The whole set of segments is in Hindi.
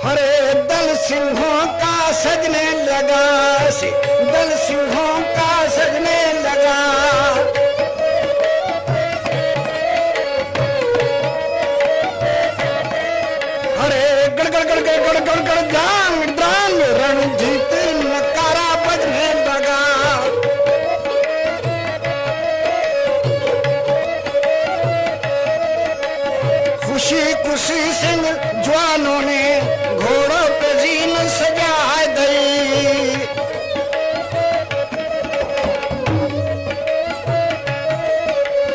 हरे दल सिंहों का सजने लगा, दल सिंहों का सजने लगा। हरे गड़ गड़ गड़ गड़ गड़ गड़ गड़ ड्रांग ड्रांग रणजीत नकारा बजने लगा। खुशी खुशी सिंह जवानों ने घोड़ों पे जीन सजा दी।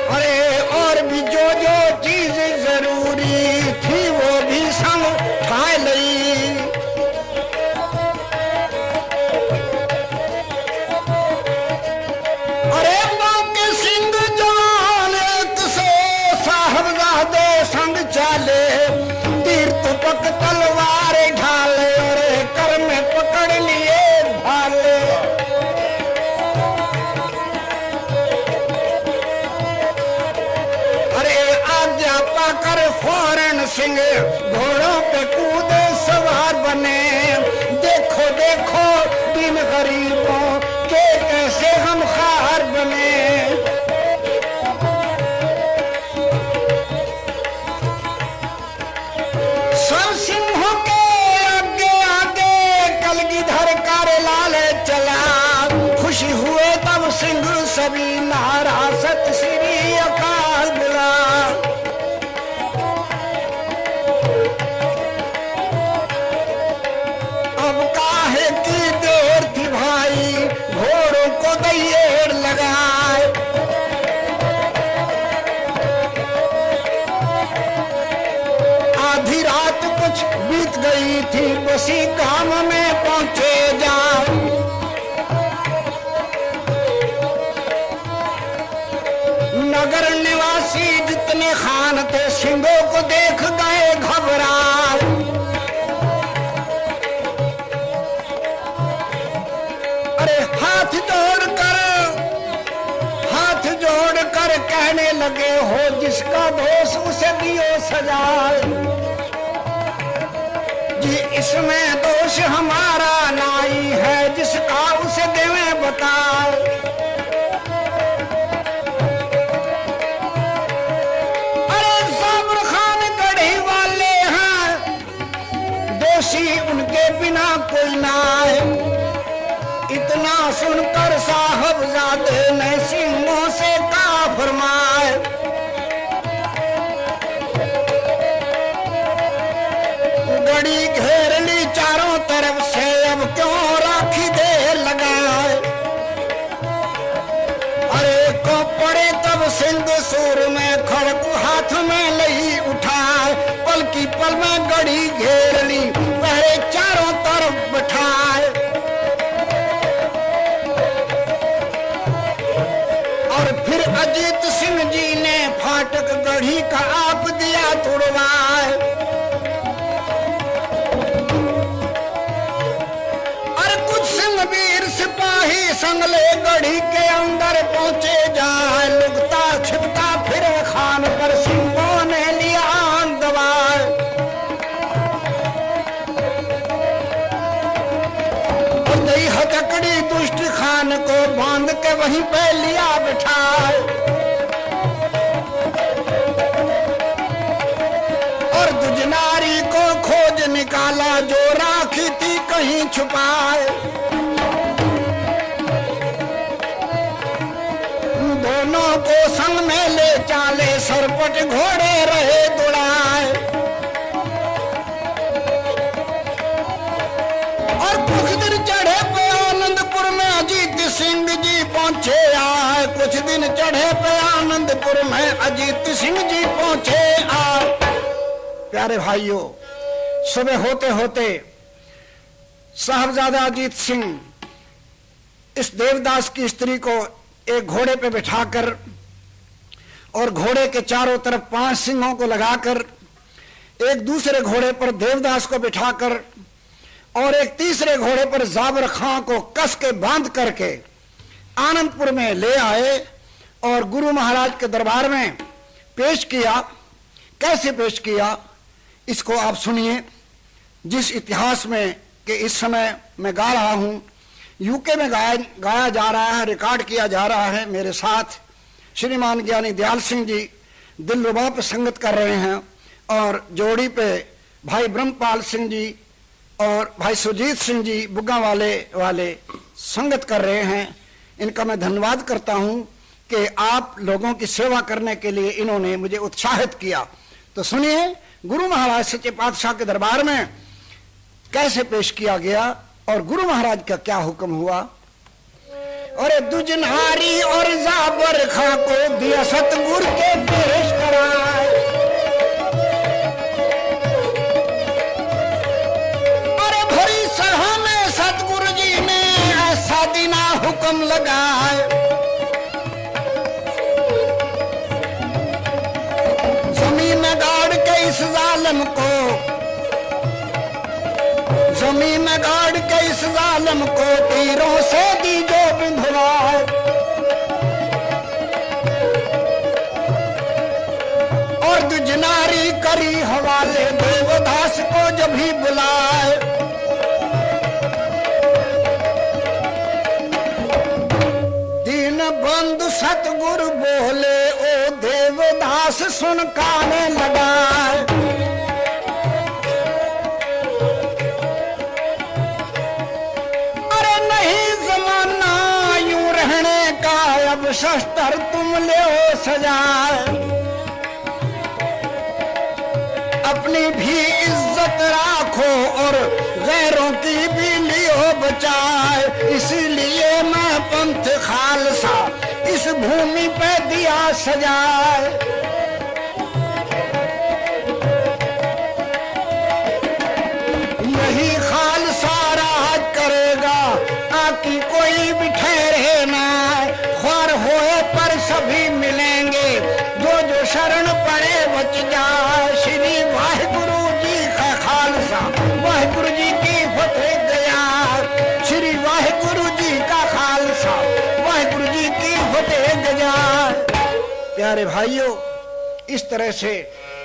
अरे और भी जो जो चीज जरूरी थी वो भी संग खा ली। अरे बाकी सिंह जवान 100 साहबजादे संग चाले, तीर तुपक तलवार ढाले और कर में पकड़ लिए भाले। अरे आज्ञा पाकर फौरन सिंह घोड़ों पे कूदे सवार बने। देखो देखो दिन गरीबों के कैसे हम खार बने। सब सिंहों के आगे आगे कलगीधर कारलाल चला। खुशी हुए तब सिंह सभी नारा सत श्री अकाल बुला। अब काहे की देर थी भाई, घोड़ों को दैयर लगाए। आधी रात कुछ बीत गई थी, बसी गांव में पहुंचे जाओ। नगर निवासी जितने खान थे सिंहों को देख गए घबराए। अरे हाथ जोड़ कर कहने लगे, हो जिसका दोष उसे दियो सजाए। जी इसमें दोष हमारा नाई है, जिसका उसे देवे बताए। अरे साबर खान गढ़ी वाले हैं, दोषी उनके बिना कोई ना है। इतना सुनकर साहबजादे ने सिंहों से कहा फरमाए। गड़ी घेर ली चारों तरफ से, अब क्यों राखी दे लगाए। अरे को पड़े तब सिंह सूर में खड़क हाथ में लही उठाए। पल की पल में गड़ी घेर ली, पहरे चारों तरफ बैठाए। और फिर अजीत सिंह जी ने फाटक गढ़ी का आप दिया तुड़वाए। और कुछ सिंह वीर सिपाही संगले गढ़ी के अंदर पहुंचे जाए। लुकता छिपता फिर खान पर सिंहों ने लिया आन दबाए। और दई हथकड़ी दुष्ट खान को बांध के वहीं पे लिया बिठाए। और दुजनारी को खोज निकाला, जो राखी थी कहीं छुपाए। दोनों को संग में ले चाले, सरपट घोड़े रहे दुड़ाए। और कुछ दिन चढ़े पे आनंदपुर में अजीत सिंह जी पहुंचे आए। कुछ दिन चढ़े पे आनंदपुर में अजीत सिंह जी पहुंचे आए। प्यारे भाइयों, सुबह होते होते साहबजादा अजीत सिंह इस देवदास की स्त्री को एक घोड़े पे बिठाकर और घोड़े के चारों तरफ 5 सिंहों को लगाकर, एक दूसरे घोड़े पर देवदास को बिठाकर और एक तीसरे घोड़े पर जाबर खां को कस के बांध करके आनंदपुर में ले आए और गुरु महाराज के दरबार में पेश किया। कैसे पेश किया, इसको आप सुनिए, जिस इतिहास में कि इस समय मैं गा रहा हूं, यूके में गाया जा रहा है, रिकॉर्ड किया जा रहा है। मेरे साथ श्रीमान ज्ञानी दयाल सिंह जी दिलरुबा पे संगत कर रहे हैं और जोड़ी पे भाई ब्रह्मपाल सिंह जी और भाई सुजीत सिंह जी बुग्गा वाले संगत कर रहे हैं। इनका मैं धन्यवाद करता हूं कि आप लोगों की सेवा करने के लिए इन्होंने मुझे उत्साहित किया। तो सुनिए, गुरु महाराज सच्चे पातशाह के दरबार में कैसे पेश किया गया और गुरु महाराज का क्या हुक्म हुआ। और दुजनहारी और जाबर खा को दिया सतगुरु के पेश कराए। अरे भरी सभा में सतगुरु जी ने ऐसा दीना हुक्म लगाए। जमीन में गाड़ के इस जालिम को, जमीन में गाड़ के इस जालिम को तीरों से दी जो बिंधवाए। और दुजनारी करी हवाले देवदास को जब भी बुलाए। दीन बंधु सतगुरु बोले ओ देवदास सुन काने लगाए। अब शस्त्र तुम ले सजाए। अपनी भी इज्जत राखो और गैरों की भी लियो बचाए। इसलिए मैं पंथ खालसा इस भूमि पे दिया सजाए। यही खालसा राज करेगा, ताकि कोई भी ठहरे ना। ख्वार होए पर सभी मिलेंगे, जो जो शरण पड़े बच जाए। श्री वाहिगुरु जी का खालसा, वाहिगुरु जी की फतेह गया। श्री वाहिगुरु जी का खालसा, वाहिगुरु जी की फतेह गया। प्यारे भाइयों, इस तरह से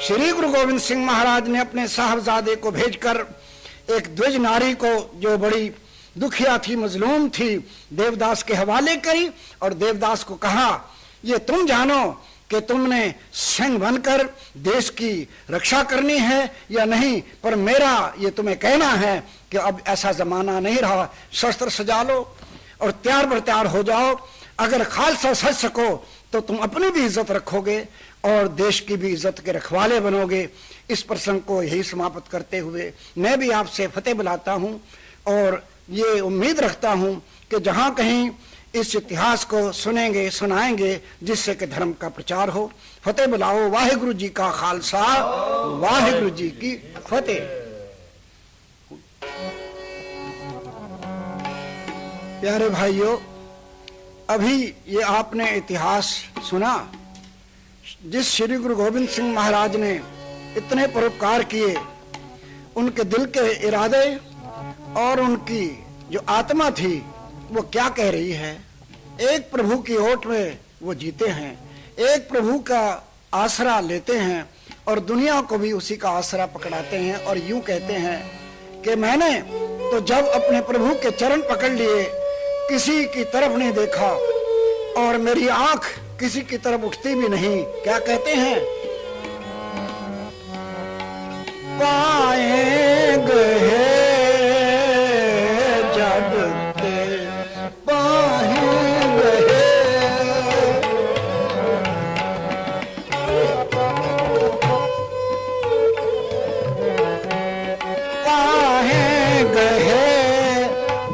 श्री गुरु गोविंद सिंह महाराज ने अपने साहबजादे को भेजकर एक द्विज नारी को, जो बड़ी दुखिया थी, मजलूम थी, देवदास के हवाले करी और देवदास को कहा, ये तुम जानो कि तुमने सिंह बनकर देश की रक्षा करनी है या नहीं, पर मेरा ये तुम्हें कहना है कि अब ऐसा जमाना नहीं रहा। शस्त्र सजा लो और तैयार बर तैयार हो जाओ। अगर खालसा सज सको तो तुम अपनी भी इज्जत रखोगे और देश की भी इज्जत के रखवाले बनोगे। इस प्रसंग को यही समाप्त करते हुए मैं भी आपसे फतेह बुलाता हूँ और ये उम्मीद रखता हूं कि जहां कहीं इस इतिहास को सुनेंगे, सुनाएंगे, जिससे कि धर्म का प्रचार हो। फतेह बुलाओ। वाहिगुरु जी का खालसा, वाहिगुरु जी की फतेह। प्यारे भाइयों, अभी ये आपने इतिहास सुना, जिस श्री गुरु गोविंद सिंह महाराज ने इतने परोपकार किए, उनके दिल के इरादे और उनकी जो आत्मा थी वो क्या कह रही है। एक प्रभु की ओट में वो जीते हैं, एक प्रभु का आसरा लेते हैं और दुनिया को भी उसी का आसरा पकड़ाते हैं। और यूं कहते हैं कि मैंने तो जब अपने प्रभु के चरण पकड़ लिए, किसी की तरफ नहीं देखा और मेरी आंख किसी की तरफ उठती भी नहीं। क्या कहते हैं, पाएंगे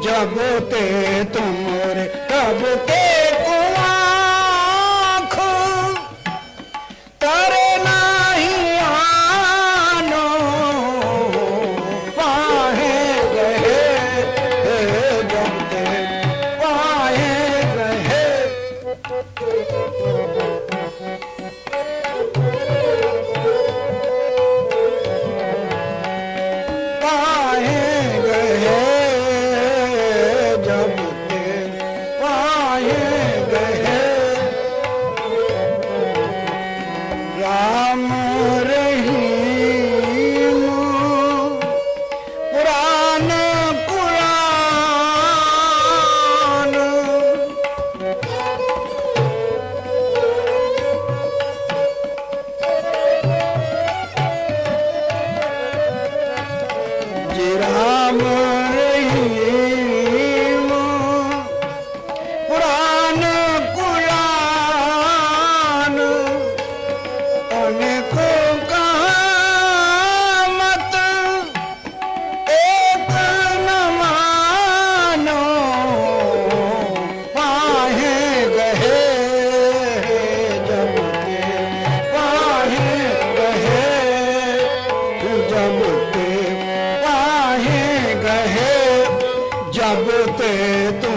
जब ते तुमरे तब ते कुआख तरे नहीं आनो पाहे गए जब ते पाहे गए। पाहे गए जब ते जब ते पाहे गहे जब ते तू